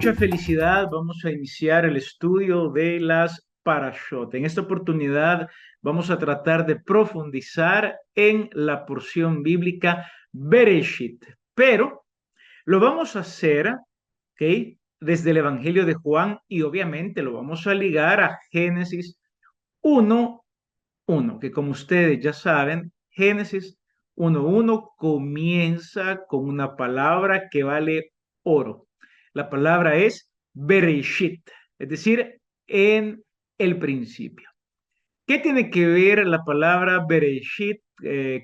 mucha felicidad vamos a iniciar el estudio de las Parashot. En esta oportunidad vamos a tratar de profundizar en la porción bíblica Bereshit, pero lo vamos a hacer, ¿ok? Desde el Evangelio de Juan y obviamente lo vamos a ligar a Génesis 1:1, que como ustedes ya saben, Génesis 1:1 comienza con una palabra que vale oro. La palabra es Bereshit, es decir, en el principio. ¿Qué tiene que ver la palabra Bereshit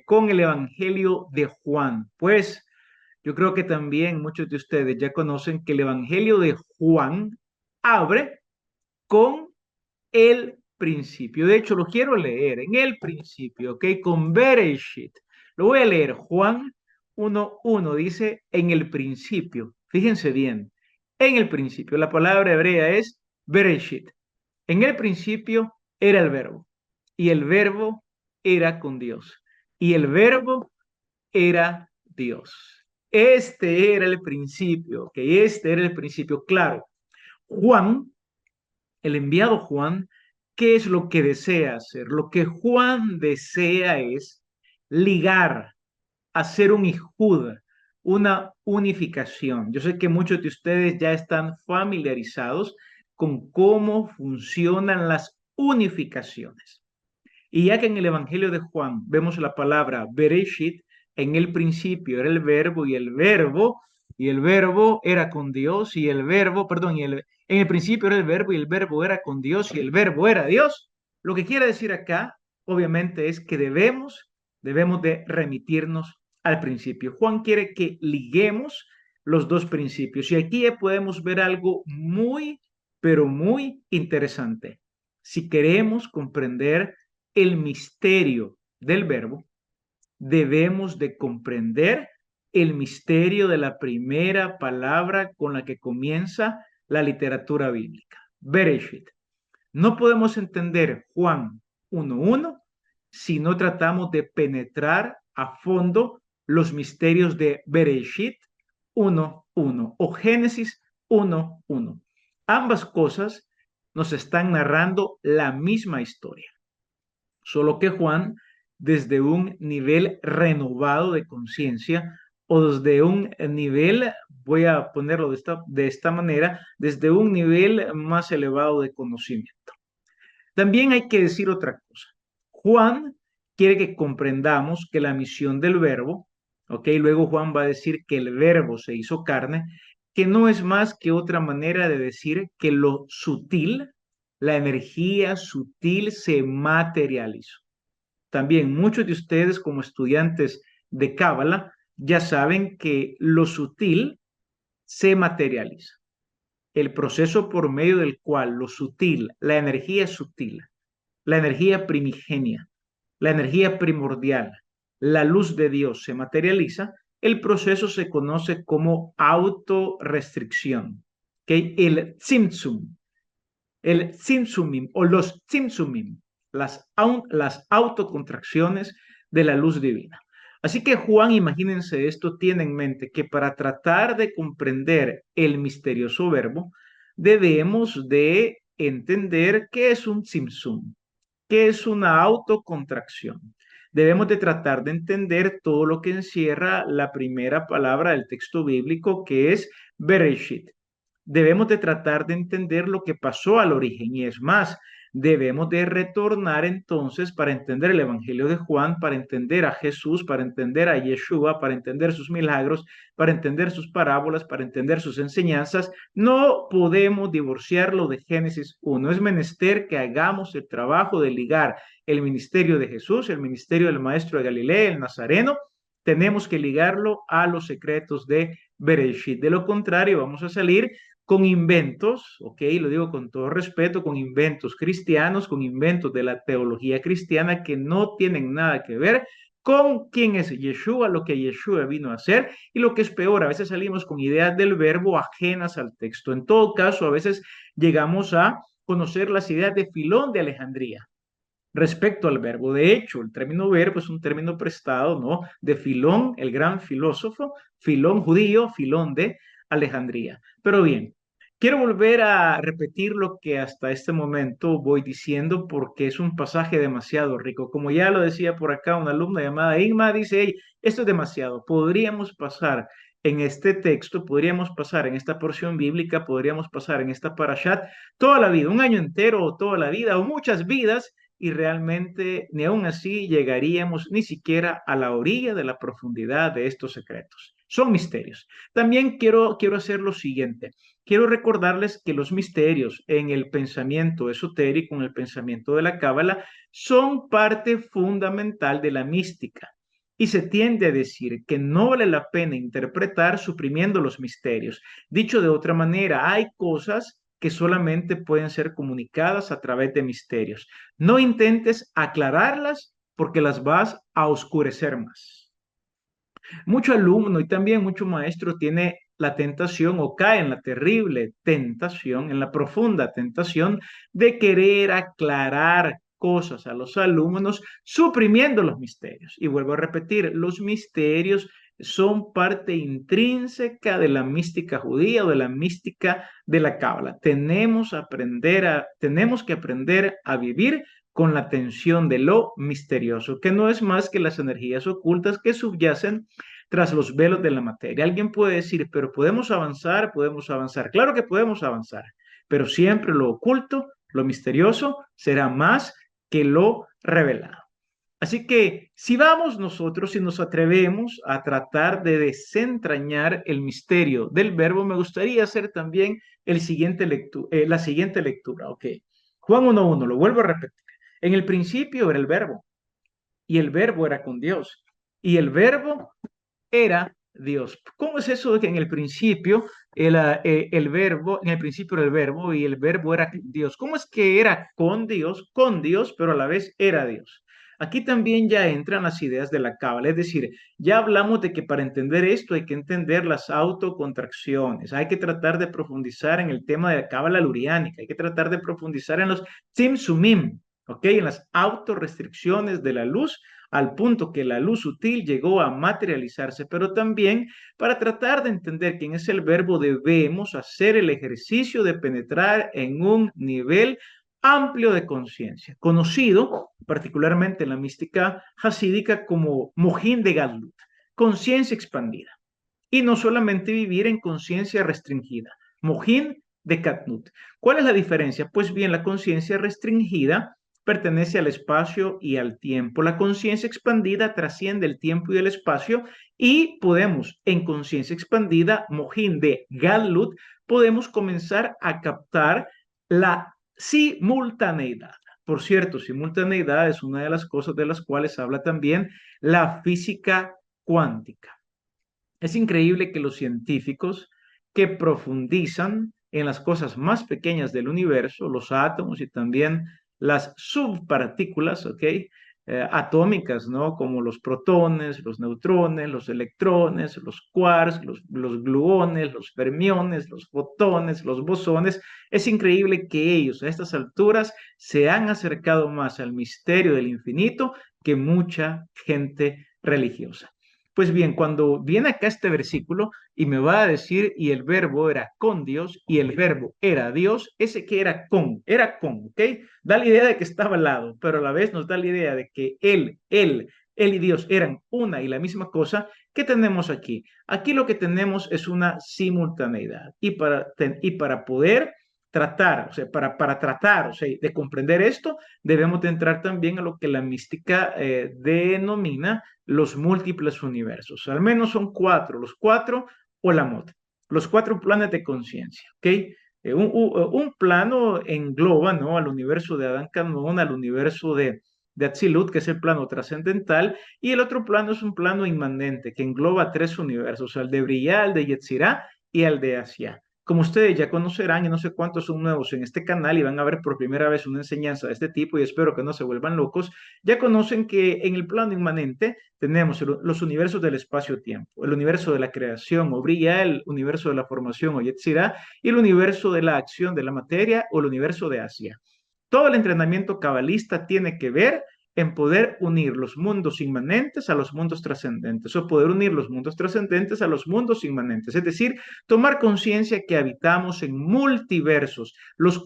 con el Evangelio de Juan? Pues yo creo que también muchos de ustedes ya conocen que el Evangelio de Juan abre con el principio. De hecho, lo quiero leer en el principio, ¿ok? Con Bereshit. Lo voy a leer. Juan 1:1 dice en el principio. Fíjense bien. En el principio. La palabra hebrea es Bereshit. En el principio era el verbo. Y el verbo era con Dios. Y el verbo era Dios. Este era el principio, ¿ok? Este era el principio. Claro. Juan, el enviado Juan, ¿qué es lo que desea hacer? Lo que Juan desea es ligar, hacer un ijud, una unificación. Yo sé que muchos de ustedes ya están familiarizados con cómo funcionan las unificaciones. Y ya que en el Evangelio de Juan vemos la palabra Bereshit, en el principio era el verbo y el verbo era con Dios y el verbo, perdón, en el principio era el verbo y el verbo era con Dios y el verbo era Dios. Lo que quiere decir acá, obviamente, es que debemos de remitirnos al principio. Juan quiere que liguemos los dos principios y aquí ya podemos ver algo muy, pero muy interesante. Si queremos comprender el misterio del verbo, debemos de comprender el misterio de la primera palabra con la que comienza la literatura bíblica, Bereshit. No podemos entender Juan 1:1 si no tratamos de penetrar a fondo los misterios de Bereshit 1:1 o Génesis 1:1. Ambas cosas nos están narrando la misma historia. Solo que Juan, desde un nivel renovado de conciencia o desde un nivel, voy a ponerlo de esta manera, desde un nivel más elevado de conocimiento. También hay que decir otra cosa. Juan quiere que comprendamos que la misión del verbo, ¿ok? Luego Juan va a decir que el verbo se hizo carne, que no es más que otra manera de decir que lo sutil, la energía sutil se materializó. También muchos de ustedes como estudiantes de Cábala ya saben que lo sutil se materializa. El proceso por medio del cual lo sutil, la energía primigenia, la energía primordial, la luz de Dios se materializa, el proceso se conoce como autorrestricción. ¿Okay? El tzimtzumim o los tzimtzumim, las autocontracciones de la luz divina. Así que Juan, imagínense esto, tiene en mente que para tratar de comprender el misterioso verbo, debemos de entender qué es un tzimtzum, qué es una autocontracción. Debemos de tratar de entender todo lo que encierra la primera palabra del texto bíblico, que es Bereshit. Debemos de tratar de entender lo que pasó al origen y es más, debemos de retornar entonces para entender el Evangelio de Juan, para entender a Jesús, para entender a Yeshua, para entender sus milagros, para entender sus parábolas, para entender sus enseñanzas. No podemos divorciarlo de Génesis 1. Es menester que hagamos el trabajo de ligar el ministerio de Jesús, el ministerio del maestro de Galilea, el Nazareno. Tenemos que ligarlo a los secretos de Bereshit. De lo contrario, vamos a salir con inventos, ok, lo digo con todo respeto, con inventos cristianos, con inventos de la teología cristiana que no tienen nada que ver con quién es Yeshua, lo que Yeshua vino a hacer y lo que es peor, a veces salimos con ideas del verbo ajenas al texto. En todo caso, a veces llegamos a conocer las ideas de Filón de Alejandría respecto al verbo. De hecho, el término verbo es un término prestado, ¿no? De Filón, el gran filósofo, Filón judío, Filón de Alejandría. Pero bien, Quiero volver a repetir lo que hasta este momento voy diciendo porque es un pasaje demasiado rico. Como ya lo decía por acá una alumna llamada Inma, dice, hey, esto es demasiado. Podríamos pasar en este texto, podríamos pasar en esta porción bíblica, podríamos pasar en esta parashat toda la vida, un año entero o toda la vida o muchas vidas y realmente ni aún así llegaríamos ni siquiera a la orilla de la profundidad de estos secretos. Son misterios. También quiero hacer lo siguiente. Quiero recordarles que los misterios en el pensamiento esotérico, en el pensamiento de la Cábala, son parte fundamental de la mística. Y se tiende a decir que no vale la pena interpretar suprimiendo los misterios. Dicho de otra manera, hay cosas que solamente pueden ser comunicadas a través de misterios. No intentes aclararlas porque las vas a oscurecer más. Mucho alumno y también mucho maestro tiene la tentación o cae en la terrible tentación, en la profunda tentación de querer aclarar cosas a los alumnos suprimiendo los misterios. Y vuelvo a repetir, los misterios son parte intrínseca de la mística judía o de la mística de la cábala. Tenemos que aprender a vivir con la tensión de lo misterioso, que no es más que las energías ocultas que subyacen tras los velos de la materia. Alguien puede decir, pero podemos avanzar, podemos avanzar. Claro que podemos avanzar, pero siempre lo oculto, lo misterioso, será más que lo revelado. Así que si vamos nosotros, si nos atrevemos a tratar de desentrañar el misterio del verbo, me gustaría hacer también la siguiente lectura. Ok, Juan 1:1, lo vuelvo a repetir. En el principio era el verbo, y el verbo era con Dios, y el verbo era Dios. ¿Cómo es eso de que en el principio el verbo, en el principio era el verbo y el verbo era Dios? ¿Cómo es que era con Dios, pero a la vez era Dios? Aquí también ya entran las ideas de la cábala, es decir, ya hablamos de que para entender esto hay que entender las autocontracciones, hay que tratar de profundizar en el tema de la cábala luriánica, hay que tratar de profundizar en los tzimtzumim, ¿ok? En las autorrestricciones de la luz al punto que la luz sutil llegó a materializarse, pero también para tratar de entender quién es el verbo debemos hacer el ejercicio de penetrar en un nivel amplio de conciencia, conocido particularmente en la mística hasídica como Mohin de Gadlut, conciencia expandida. Y no solamente vivir en conciencia restringida, Mohin de Katnut. ¿Cuál es la diferencia? Pues bien, la conciencia restringida pertenece al espacio y al tiempo. La conciencia expandida trasciende el tiempo y el espacio y podemos, en conciencia expandida, Mohin de Gadlut, podemos comenzar a captar la simultaneidad. Por cierto, simultaneidad es una de las cosas de las cuales habla también la física cuántica. Es increíble que los científicos que profundizan en las cosas más pequeñas del universo, los átomos y también las subpartículas, ¿ok? Atómicas, ¿no? Como los protones, los neutrones, los electrones, los quarks, los gluones, los fermiones, los fotones, los bosones. Es increíble que ellos a estas alturas se han acercado más al misterio del infinito que mucha gente religiosa. Pues bien, cuando viene acá este versículo y me va a decir, y el verbo era con Dios, y el verbo era Dios, ese que era con, ¿ok? Da la idea de que estaba al lado, pero a la vez nos da la idea de que él y Dios eran una y la misma cosa. ¿Qué tenemos aquí? Aquí lo que tenemos es una simultaneidad. Y para poder tratar, o sea, para tratar, o sea, de comprender esto, debemos de entrar también a lo que la mística denomina los múltiples universos. Al menos son cuatro, los cuatro Olamot, los cuatro planes de conciencia, ¿ok? Un plano engloba, ¿no? Al universo de Adán Canón, al universo de Atzilut, que es el plano trascendental, y el otro plano es un plano inmanente, que engloba tres universos, al de Briah, al de Yetzirah y al de Asia. Como ustedes ya conocerán, y no sé cuántos son nuevos en este canal y van a ver por primera vez una enseñanza de este tipo y espero que no se vuelvan locos, ya conocen que en el plano inmanente tenemos los universos del espacio-tiempo, el universo de la creación o Briah, el universo de la formación o Yetzirah y el universo de la acción de la materia o el universo de Asia. Todo el entrenamiento cabalista tiene que ver en poder unir los mundos inmanentes a los mundos trascendentes, o poder unir los mundos trascendentes a los mundos inmanentes. Es decir, tomar conciencia que habitamos en multiversos, en los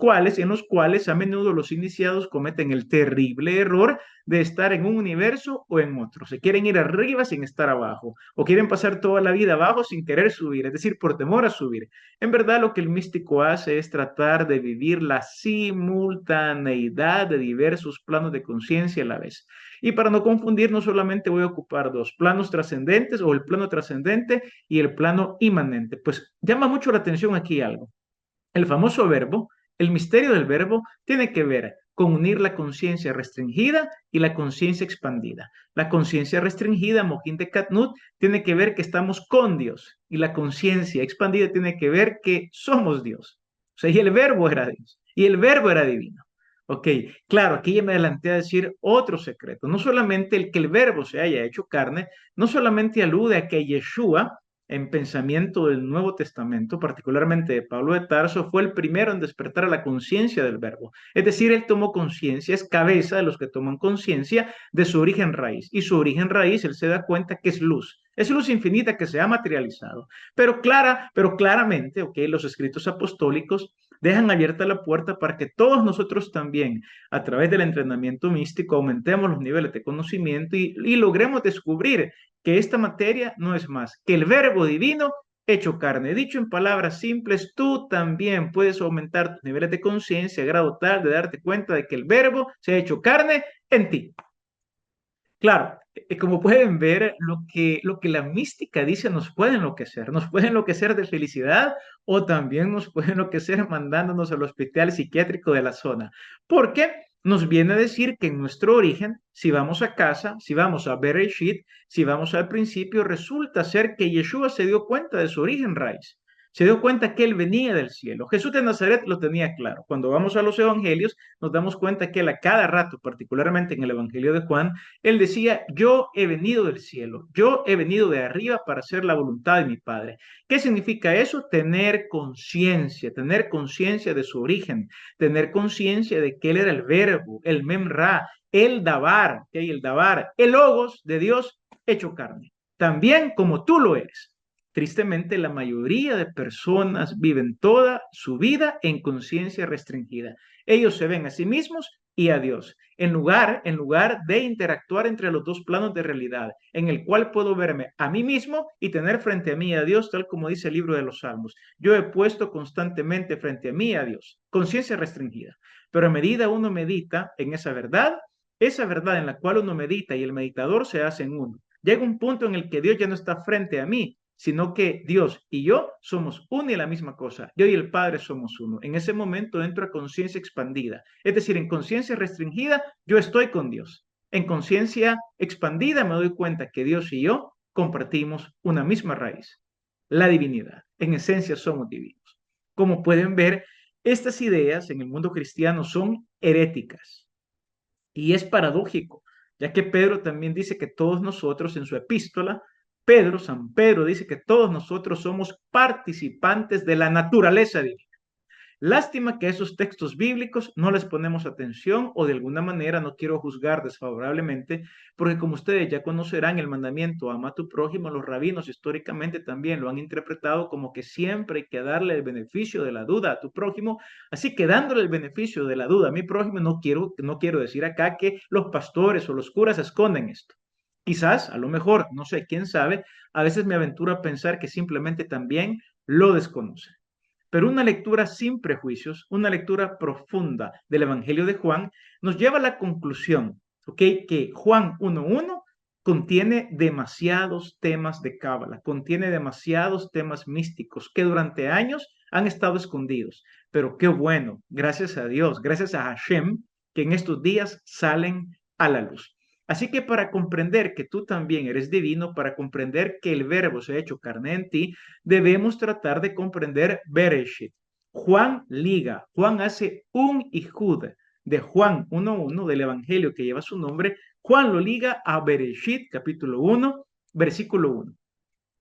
cuales a menudo los iniciados cometen el terrible error de estar en un universo o en otro. Se quieren ir arriba sin estar abajo, o quieren pasar toda la vida abajo sin querer subir, es decir, por temor a subir. En verdad, lo que el místico hace es tratar de vivir la simultaneidad de diversos planos de conciencia a la vez. Y para no confundir, no solamente voy a ocupar dos planos trascendentes, o el plano trascendente y el plano inmanente. Pues llama mucho la atención aquí algo. El famoso verbo, el misterio del verbo, tiene que ver con unir la conciencia restringida y la conciencia expandida. La conciencia restringida, Mohin de Katnut, tiene que ver que estamos con Dios, y la conciencia expandida tiene que ver que somos Dios. O sea, y el verbo era Dios, y el verbo era divino. Ok, claro, aquí ya me adelanté a decir otro secreto. No solamente el que el verbo se haya hecho carne, no solamente alude a que Yeshua, en pensamiento del Nuevo Testamento, particularmente de Pablo de Tarso, fue el primero en despertar a la conciencia del verbo. Es decir, él tomó conciencia, es cabeza de los que toman conciencia de su origen raíz. Y su origen raíz, él se da cuenta que es luz infinita que se ha materializado. Pero claramente, ok, los escritos apostólicos dejan abierta la puerta para que todos nosotros también, a través del entrenamiento místico, aumentemos los niveles de conocimiento y logremos descubrir que esta materia no es más que el verbo divino hecho carne. Dicho en palabras simples, tú también puedes aumentar tus niveles de conciencia a grado tal de darte cuenta de que el verbo se ha hecho carne en ti. Claro, como pueden ver, lo que la mística dice nos puede enloquecer de felicidad, o también nos puede enloquecer mandándonos al hospital psiquiátrico de la zona. ¿Por qué? Nos viene a decir que en nuestro origen, si vamos a casa, si vamos a Bereshit, si vamos al principio, resulta ser que Yeshua se dio cuenta de su origen raíz. Se dio cuenta que él venía del cielo. Jesús de Nazaret lo tenía claro. Cuando vamos a los evangelios, nos damos cuenta que él a cada rato, particularmente en el evangelio de Juan, él decía: yo he venido del cielo, yo he venido de arriba para hacer la voluntad de mi Padre. ¿Qué significa eso? Tener conciencia de su origen, tener conciencia de que él era el verbo, el memra, el dabar, ¿okay? El dabar, el logos de Dios hecho carne, también como tú lo eres. Tristemente, la mayoría de personas viven toda su vida en conciencia restringida. Ellos se ven a sí mismos y a Dios, en lugar de interactuar entre los dos planos de realidad, en el cual puedo verme a mí mismo y tener frente a mí a Dios, tal como dice el libro de los Salmos. Yo he puesto constantemente frente a mí a Dios, conciencia restringida. Pero a medida uno medita en esa verdad en la cual uno medita y el meditador se hace en uno, llega un punto en el que Dios ya no está frente a mí, sino que Dios y yo somos una y la misma cosa. Yo y el Padre somos uno. En ese momento entro a conciencia expandida. Es decir, en conciencia restringida, yo estoy con Dios. En conciencia expandida me doy cuenta que Dios y yo compartimos una misma raíz, la divinidad. En esencia somos divinos. Como pueden ver, estas ideas en el mundo cristiano son heréticas. Y es paradójico, ya que Pedro también dice que todos nosotros en su epístola, San Pedro dice que todos nosotros somos participantes de la naturaleza divina. Lástima que a esos textos bíblicos no les ponemos atención, o de alguna manera no quiero juzgar desfavorablemente, porque como ustedes ya conocerán el mandamiento ama a tu prójimo, los rabinos históricamente también lo han interpretado como que siempre hay que darle el beneficio de la duda a tu prójimo. Así que dándole el beneficio de la duda a mi prójimo, no quiero decir acá que los pastores o los curas esconden esto. Quizás, a lo mejor, no sé, quién sabe, a veces me aventuro a pensar que simplemente también lo desconocen. Pero una lectura sin prejuicios, una lectura profunda del Evangelio de Juan, nos lleva a la conclusión, ¿ok?, que Juan 1.1 contiene demasiados temas de Cábala, contiene demasiados temas místicos que durante años han estado escondidos. Pero qué bueno, gracias a Dios, gracias a Hashem, que en estos días salen a la luz. Así que para comprender que tú también eres divino, para comprender que el verbo se ha hecho carne en ti, debemos tratar de comprender Bereshit. Juan hace un ijud de Juan 1.1, del evangelio que lleva su nombre. Juan lo liga a Bereshit, capítulo 1, versículo 1.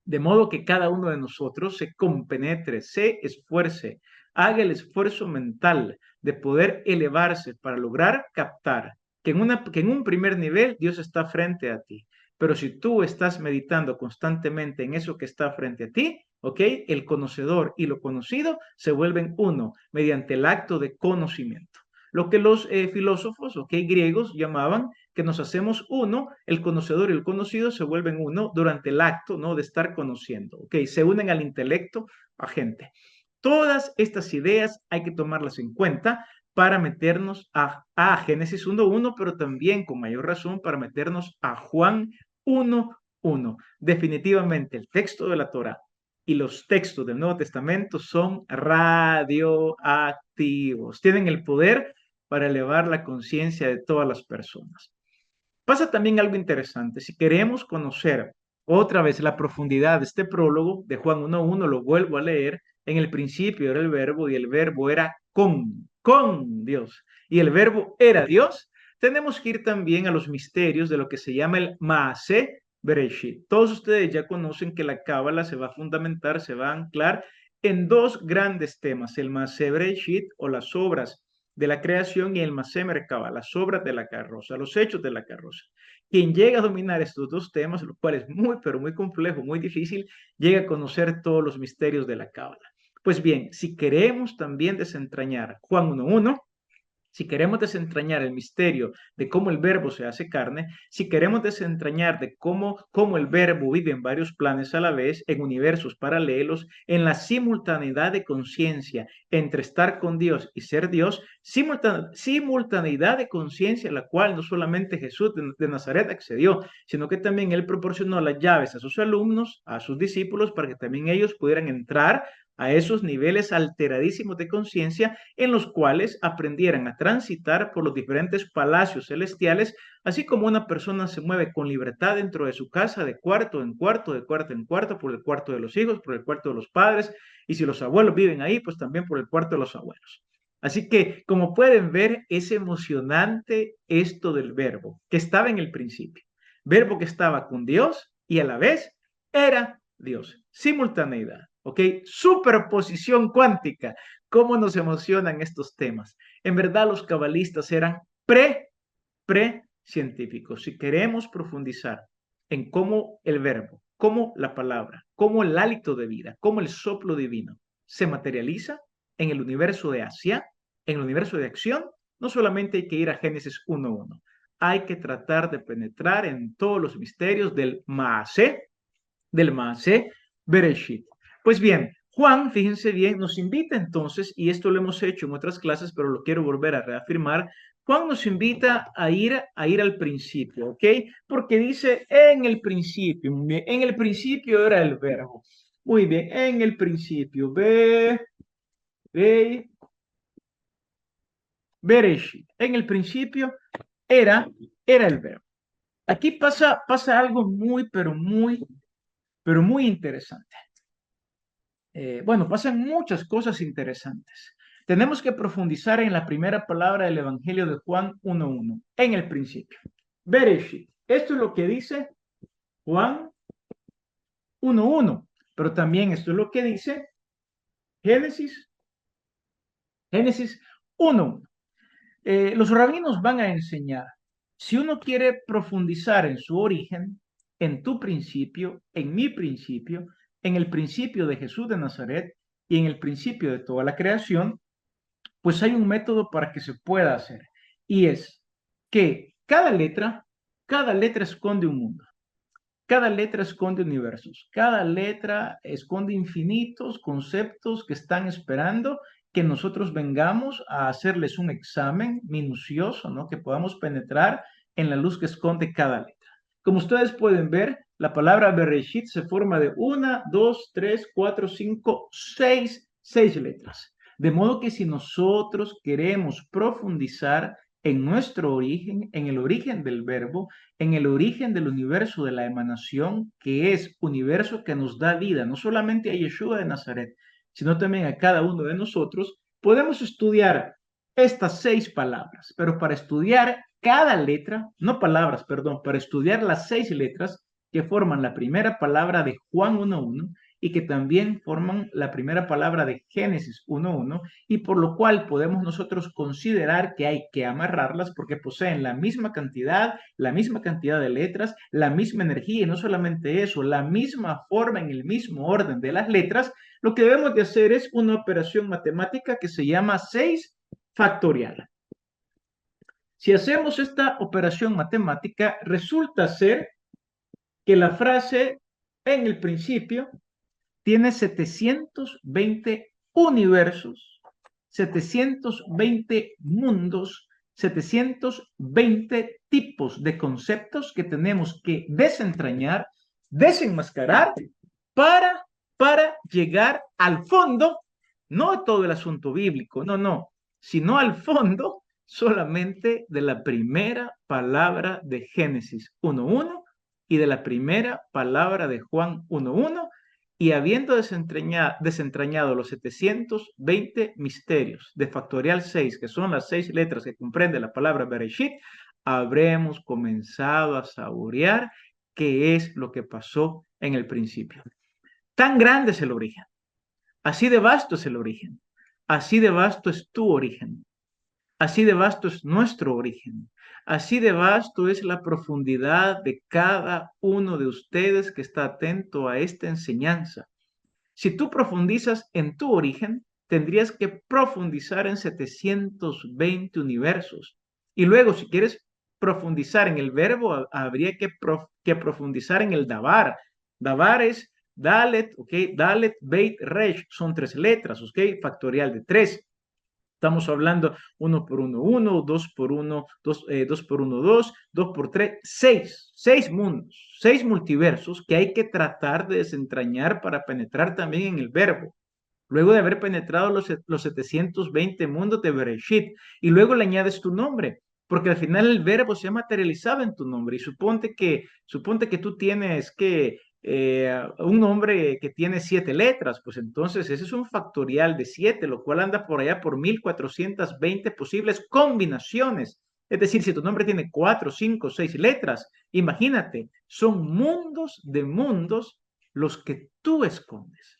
De modo que cada uno de nosotros se compenetre, se esfuerce, haga el esfuerzo mental de poder elevarse para lograr captar que en un primer nivel Dios está frente a ti. Pero si tú estás meditando constantemente en eso que está frente a ti, ¿ok? El conocedor y lo conocido se vuelven uno mediante el acto de conocimiento. Lo que los filósofos, ¿ok? Griegos llamaban que nos hacemos uno, el conocedor y el conocido se vuelven uno durante el acto, ¿no? De estar conociendo, ¿ok? Se unen al intelecto agente. Todas estas ideas hay que tomarlas en cuenta para meternos a Génesis 1.1, pero también con mayor razón para meternos a Juan 1.1. Definitivamente el texto de la Torá y los textos del Nuevo Testamento son radioactivos. Tienen el poder para elevar la conciencia de todas las personas. Pasa también algo interesante. Si queremos conocer otra vez la profundidad de este prólogo de Juan 1.1, lo vuelvo a leer. En el principio era el verbo y el verbo era con Dios. Y el verbo era Dios. Tenemos que ir también a los misterios de lo que se llama el Maaseh Bereshit. Todos ustedes ya conocen que la Cábala se va a fundamentar, se va a anclar en dos grandes temas, el Maaseh Bereshit o las obras de la creación y el Maaseh Merkabah, las obras de la carroza, los hechos de la carroza. Quien llega a dominar estos dos temas, lo cual es muy, pero muy complejo, muy difícil, llega a conocer todos los misterios de la Cábala. Pues bien, si queremos también desentrañar Juan 1.1, si queremos desentrañar el misterio de cómo el verbo se hace carne, si queremos desentrañar de cómo el verbo vive en varios planes a la vez, en universos paralelos, en la simultaneidad de conciencia entre estar con Dios y ser Dios, simultaneidad de conciencia a la cual no solamente Jesús de Nazaret accedió, sino que también él proporcionó las llaves a sus alumnos, a sus discípulos, para que también ellos pudieran entrar a esos niveles alteradísimos de conciencia en los cuales aprendieran a transitar por los diferentes palacios celestiales, así como una persona se mueve con libertad dentro de su casa, de cuarto en cuarto, de cuarto en cuarto, por el cuarto de los hijos, por el cuarto de los padres, y si los abuelos viven ahí, pues también por el cuarto de los abuelos. Así que, como pueden ver, es emocionante esto del verbo, que estaba en el principio. Verbo que estaba con Dios y a la vez era Dios. Simultaneidad. ¿Ok? Superposición cuántica. ¿Cómo nos emocionan estos temas? En verdad, los cabalistas eran pre-científicos. Si queremos profundizar en cómo el verbo, cómo la palabra, cómo el hálito de vida, cómo el soplo divino se materializa en el universo de Asia, en el universo de acción, no solamente hay que ir a Génesis 1.1, hay que tratar de penetrar en todos los misterios del Maaseh Bereshit. Pues bien, Juan, fíjense bien, nos invita entonces, y esto lo hemos hecho en otras clases, pero lo quiero volver a reafirmar. Juan nos invita a ir al principio, ¿ok? Porque dice en el principio, en el principio era el verbo. Muy bien, en el principio, Bereshit. En el principio era el verbo. Aquí pasa algo muy, pero muy interesante. Bueno, pasan muchas cosas interesantes. Tenemos que profundizar en la primera palabra del Evangelio de Juan 1.1, en el principio. Bereshit. Esto es lo que dice Juan 1.1, pero también esto es lo que dice Génesis 1.1. Los rabinos van a enseñar, si uno quiere profundizar en su origen, en tu principio, en mi principio, en el principio de Jesús de Nazaret y en el principio de toda la creación, pues hay un método para que se pueda hacer. Y es que cada letra esconde un mundo. Cada letra esconde universos. Cada letra esconde infinitos conceptos que están esperando que nosotros vengamos a hacerles un examen minucioso, ¿no? Que podamos penetrar en la luz que esconde cada letra. Como ustedes pueden ver, la palabra Bereshit se forma de 1, 2, 3, 4, 5, 6 letras. De modo que si nosotros queremos profundizar en nuestro origen, en el origen del verbo, en el origen del universo de la emanación, que es universo que nos da vida, no solamente a Yeshua de Nazaret, sino también a cada uno de nosotros, podemos estudiar estas 6 palabras, pero para estudiar cada letra, no palabras, perdón, para estudiar las 6 letras que forman la primera palabra de Juan 1.1 y que también forman la primera palabra de Génesis 1:1 y por lo cual podemos nosotros considerar que hay que amarrarlas porque poseen la misma cantidad de letras, la misma energía y no solamente eso, la misma forma en el mismo orden de las letras. Lo que debemos de hacer es una operación matemática que se llama 6 factorial. Si hacemos esta operación matemática, resulta ser que la frase en el principio tiene 720 universos, 720 mundos, 720 tipos de conceptos que tenemos que desentrañar, desenmascarar para, para llegar al fondo, no todo el asunto bíblico, no, sino al fondo solamente de la primera palabra de Génesis 1:1 y de la primera palabra de Juan 1:1 y habiendo desentrañado los 720 misterios de factorial 6, que son las 6 letras que comprende la palabra Bereshit, habremos comenzado a saborear qué es lo que pasó en el principio. Tan grande es el origen, así de vasto es el origen, así de vasto es tu origen, así de vasto es nuestro origen, así de vasto es la profundidad de cada uno de ustedes que está atento a esta enseñanza. Si tú profundizas en tu origen, tendrías que profundizar en 720 universos. Y luego, si quieres profundizar en el verbo, habría que profundizar en el Dabar. Dabar es Dalet, ¿ok? Dalet, Beit, Resh, son 3 letras, ¿ok? Factorial de 3. Estamos hablando 1 por 1, 1, 2 por 1, 2 por 1, 2, 2 por 3, 6 mundos, 6 multiversos que hay que tratar de desentrañar para penetrar también en el verbo. Luego de haber penetrado los 720 mundos de Bereshit, y luego le añades tu nombre, porque al final el verbo se ha materializado en tu nombre, y suponte que tú tienes un nombre que tiene 7 letras, pues entonces ese es un factorial de 7, lo cual anda por allá por 1420 posibles combinaciones. Es decir, si tu nombre tiene 4, 5, 6 letras, imagínate, son mundos de mundos los que tú escondes.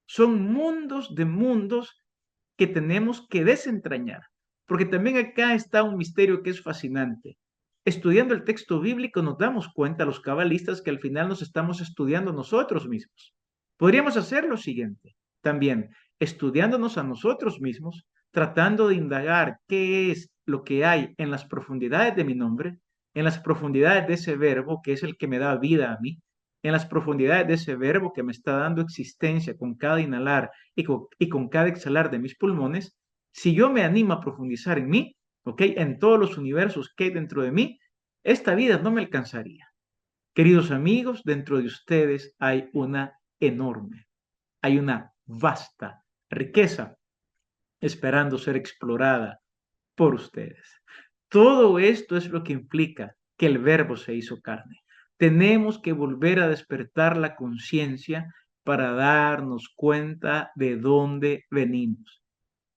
Son mundos de mundos que tenemos que desentrañar, porque también acá está un misterio que es fascinante. Estudiando el texto bíblico nos damos cuenta, los cabalistas, que al final nos estamos estudiando nosotros mismos. Podríamos hacer lo siguiente, también estudiándonos a nosotros mismos, tratando de indagar qué es lo que hay en las profundidades de mi nombre, en las profundidades de ese verbo que es el que me da vida a mí, en las profundidades de ese verbo que me está dando existencia con cada inhalar y con cada exhalar de mis pulmones, si yo me animo a profundizar en mí, ¿ok? En todos los universos que hay dentro de mí, esta vida no me alcanzaría. Queridos amigos, dentro de ustedes hay una vasta riqueza esperando ser explorada por ustedes. Todo esto es lo que implica que el verbo se hizo carne. Tenemos que volver a despertar la conciencia para darnos cuenta de dónde venimos.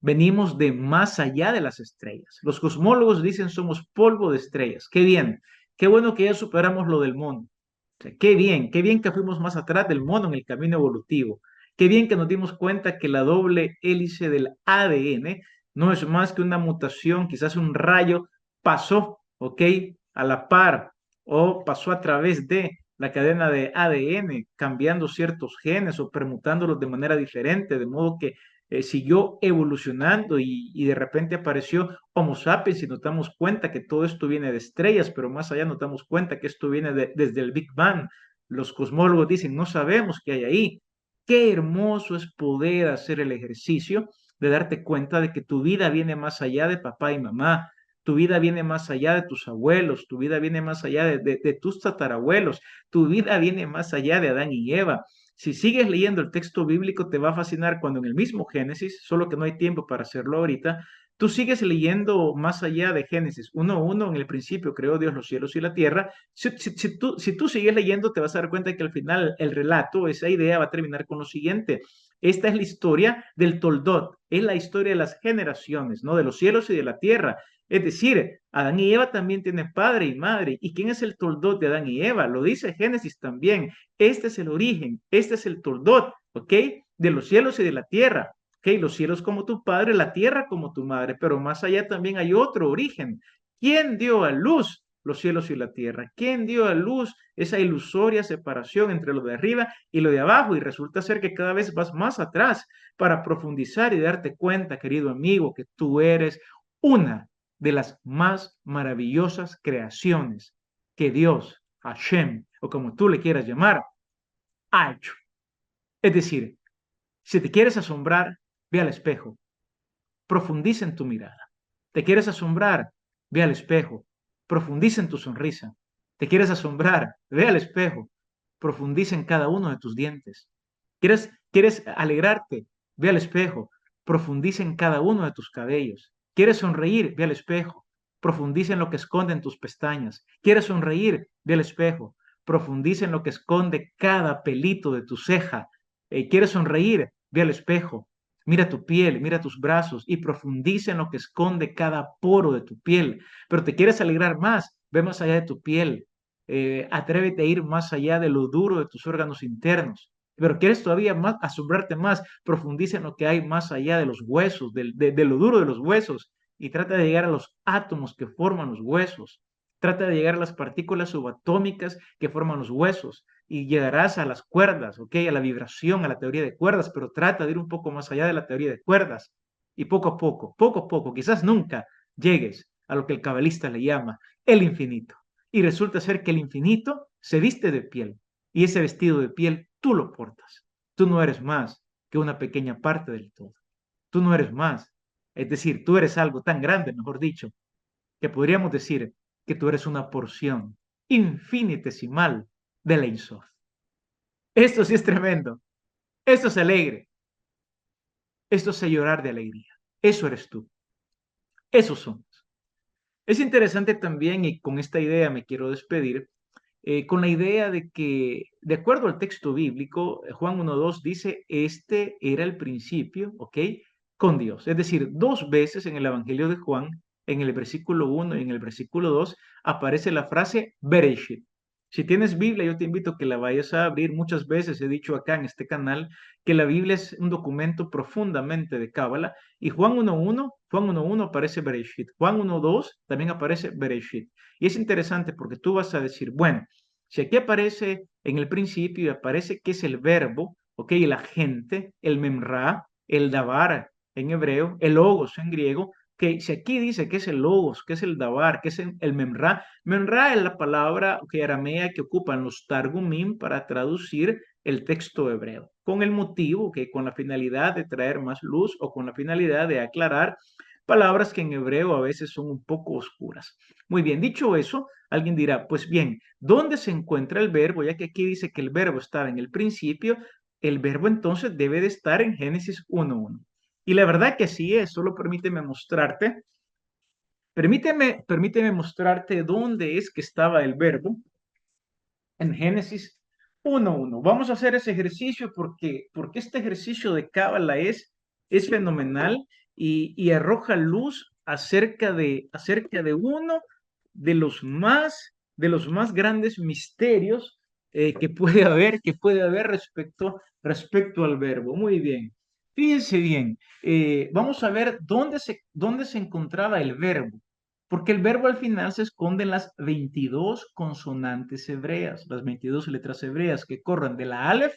Venimos de más allá de las estrellas. Los cosmólogos dicen somos polvo de estrellas. Qué bien, qué bueno que ya superamos lo del mono. O sea, qué bien que fuimos más atrás del mono en el camino evolutivo. Qué bien que nos dimos cuenta que la doble hélice del ADN no es más que una mutación, quizás un rayo pasó, ¿ok? A la par o pasó a través de la cadena de ADN, cambiando ciertos genes o permutándolos de manera diferente, de modo que siguió evolucionando y de repente apareció Homo sapiens y nos damos cuenta que todo esto viene de estrellas, pero más allá nos damos cuenta que esto viene desde el Big Bang. Los cosmólogos dicen, no sabemos qué hay ahí. Qué hermoso es poder hacer el ejercicio de darte cuenta de que tu vida viene más allá de papá y mamá, tu vida viene más allá de tus abuelos, tu vida viene más allá de tus tatarabuelos, tu vida viene más allá de Adán y Eva. Si sigues leyendo el texto bíblico, te va a fascinar cuando en el mismo Génesis, solo que no hay tiempo para hacerlo ahorita, tú sigues leyendo más allá de Génesis 1:1, en el principio creó Dios los cielos y la tierra. Si tú sigues leyendo, te vas a dar cuenta que al final el relato, esa idea va a terminar con lo siguiente. Esta es la historia del Toldot, es la historia de las generaciones, ¿no? De los cielos y de la tierra. Es decir, Adán y Eva también tienen padre y madre. ¿Y quién es el toldot de Adán y Eva? Lo dice Génesis también. Este es el origen, este es el toldot, ¿ok? De los cielos y de la tierra. ¿Ok? Los cielos como tu padre, la tierra como tu madre, pero más allá también hay otro origen. ¿Quién dio a luz los cielos y la tierra? ¿Quién dio a luz esa ilusoria separación entre lo de arriba y lo de abajo? Y resulta ser que cada vez vas más atrás para profundizar y darte cuenta, querido amigo, que tú eres una de las más maravillosas creaciones que Dios, Hashem, o como tú le quieras llamar, ha hecho. Es decir, si te quieres asombrar, ve al espejo, profundiza en tu mirada. Te quieres asombrar, ve al espejo, profundiza en tu sonrisa. Te quieres asombrar, ve al espejo, profundiza en cada uno de tus dientes. ¿Quieres alegrarte? Ve al espejo, profundiza en cada uno de tus cabellos. ¿Quieres sonreír? Ve al espejo, profundiza en lo que esconde en tus pestañas. ¿Quieres sonreír? Ve al espejo, profundiza en lo que esconde cada pelito de tu ceja. ¿Quieres sonreír? Ve al espejo, mira tu piel, mira tus brazos y profundiza en lo que esconde cada poro de tu piel. Pero te quieres alegrar más, ve más allá de tu piel. Atrévete a ir más allá de lo duro de tus órganos internos. Pero quieres todavía más, asombrarte más, profundiza en lo que hay más allá de los huesos, de lo duro de los huesos, y trata de llegar a los átomos que forman los huesos. Trata de llegar a las partículas subatómicas que forman los huesos y llegarás a las cuerdas, ¿ok? A la vibración, a la teoría de cuerdas, pero trata de ir un poco más allá de la teoría de cuerdas y poco a poco, quizás nunca llegues a lo que el cabalista le llama el infinito. Y resulta ser que el infinito se viste de piel y ese vestido de piel tú lo portas. Tú no eres más que una pequeña parte del todo. Tú no eres más. Es decir, tú eres algo tan grande, mejor dicho, que podríamos decir que tú eres una porción infinitesimal de la Ein Sof. Esto sí es tremendo. Esto es alegre. Esto es llorar de alegría. Eso eres tú. Esos somos. Es interesante también, y con esta idea me quiero despedir, con la idea de que, de acuerdo al texto bíblico, Juan 1.2 dice, este era el principio, ¿ok? Con Dios. Es decir, dos veces en el Evangelio de Juan, en el versículo 1 y en el versículo 2, aparece la frase Bereshit. Si tienes Biblia, yo te invito a que la vayas a abrir. Muchas veces he dicho acá en este canal que la Biblia es un documento profundamente de Cábala y Juan 1.1 aparece Bereshit. Juan 1.2 también aparece Bereshit. Y es interesante porque tú vas a decir, bueno, si aquí aparece en el principio y aparece que es el verbo, ok, el agente, el memra, el davar en hebreo, el logos en griego, que si aquí dice que es el logos, que es el davar, que es el memra, memra es la palabra aramea que ocupan los targumim para traducir el texto hebreo, con el motivo que con la finalidad de traer más luz o con la finalidad de aclarar palabras que en hebreo a veces son un poco oscuras. Muy bien, dicho eso, alguien dirá, pues bien, ¿dónde se encuentra el verbo? Ya que aquí dice que el verbo estaba en el principio, el verbo entonces debe de estar en Génesis 1.1. Y la verdad que así es, solo permíteme mostrarte dónde es que estaba el verbo en Génesis 1.1. Vamos a hacer ese ejercicio porque este ejercicio de Cábala es fenomenal y arroja luz acerca de uno de los más grandes misterios que puede haber respecto al verbo. Muy bien. Fíjense bien, vamos a ver dónde se encontraba el verbo. Porque el verbo al final se esconde en las 22 consonantes hebreas, las 22 letras hebreas que corren de la Aleph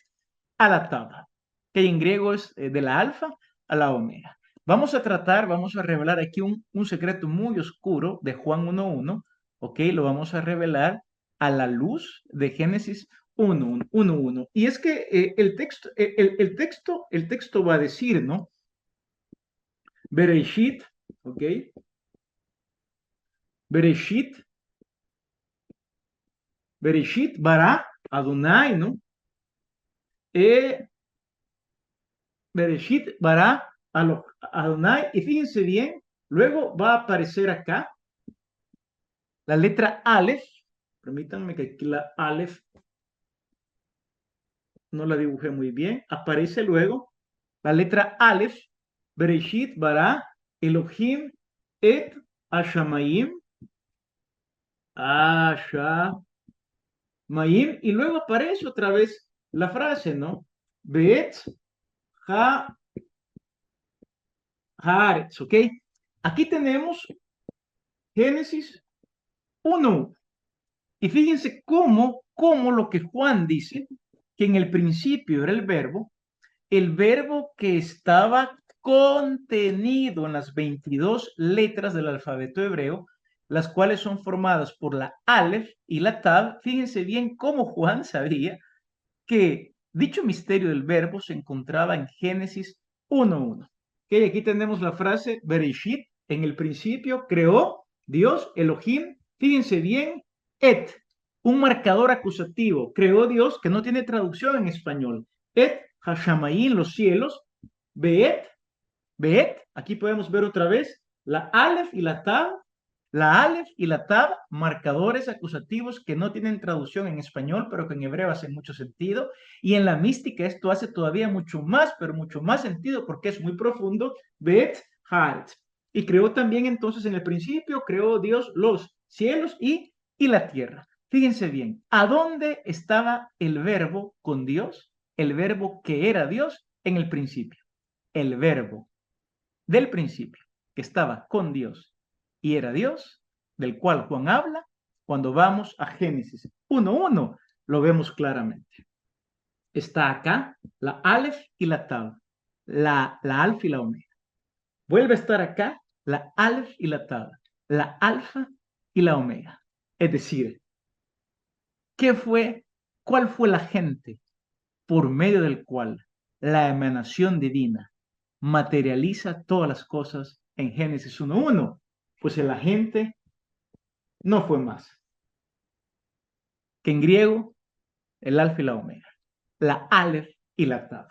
a la Taba, que en griego es de la alfa a la omega. Vamos a revelar aquí un secreto muy oscuro de Juan 1.1, ¿ok? Lo vamos a revelar a la luz de Génesis 1.1. Y es que el texto va a decir, ¿no? Bereshit, ¿ok? Bereshit Bereshit bara Adonai, ¿no? E Bereshit bara Adonai. Y fíjense bien, luego va a aparecer acá la letra Aleph. Permítanme que aquí la Aleph no la dibujé muy bien. Aparece luego la letra Aleph. Bereshit bara Elohim et Hashamayim, Hashamayim, y luego aparece otra vez la frase, ¿no? Bet ha haaretz, ¿ok? Aquí tenemos Génesis 1. Y fíjense cómo lo que Juan dice, que en el principio era el verbo que estaba contenido en las 22 letras del alfabeto hebreo, las cuales son formadas por la Aleph y la Tab. Fíjense bien cómo Juan sabía que dicho misterio del verbo se encontraba en Génesis 1:1. Okay, aquí tenemos la frase Bereshit, en el principio creó Dios, Elohim, fíjense bien, et, un marcador acusativo, creó Dios que no tiene traducción en español, et, Hashamayim, los cielos, beet, beet, aquí podemos ver otra vez la Aleph y la Tab, marcadores acusativos que no tienen traducción en español, pero que en hebreo hacen mucho sentido. Y en la mística esto hace todavía mucho más, pero mucho más sentido porque es muy profundo. Bet Haaretz. Y creó también entonces en el principio, creó Dios los cielos y la tierra. Fíjense bien, ¿a dónde estaba el verbo con Dios? El verbo que era Dios en el principio. El verbo del principio que estaba con Dios y era Dios, del cual Juan habla, cuando vamos a Génesis 1:1, lo vemos claramente. Está acá la Aleph y la Tab, la Alfa y la Omega. Vuelve a estar acá la Aleph y la Tab, la Alfa y la Omega. Es decir, ¿cuál fue la gente por medio del cual la emanación divina materializa todas las cosas en Génesis 1:1? Pues el agente no fue más que en griego el alfa y la omega, la aleph y la tav,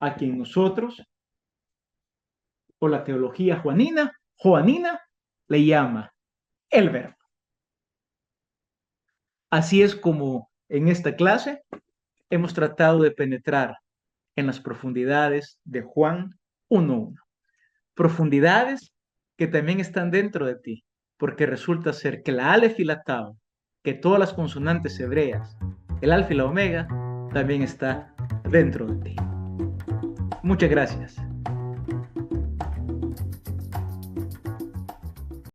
a quien nosotros, por la teología joanina, le llama el verbo. Así es como en esta clase hemos tratado de penetrar en las profundidades de Juan 1:1. Profundidades que también están dentro de ti, porque resulta ser que la Aleph y la Tau, que todas las consonantes hebreas, el alfa y la omega, también está dentro de ti. Muchas gracias.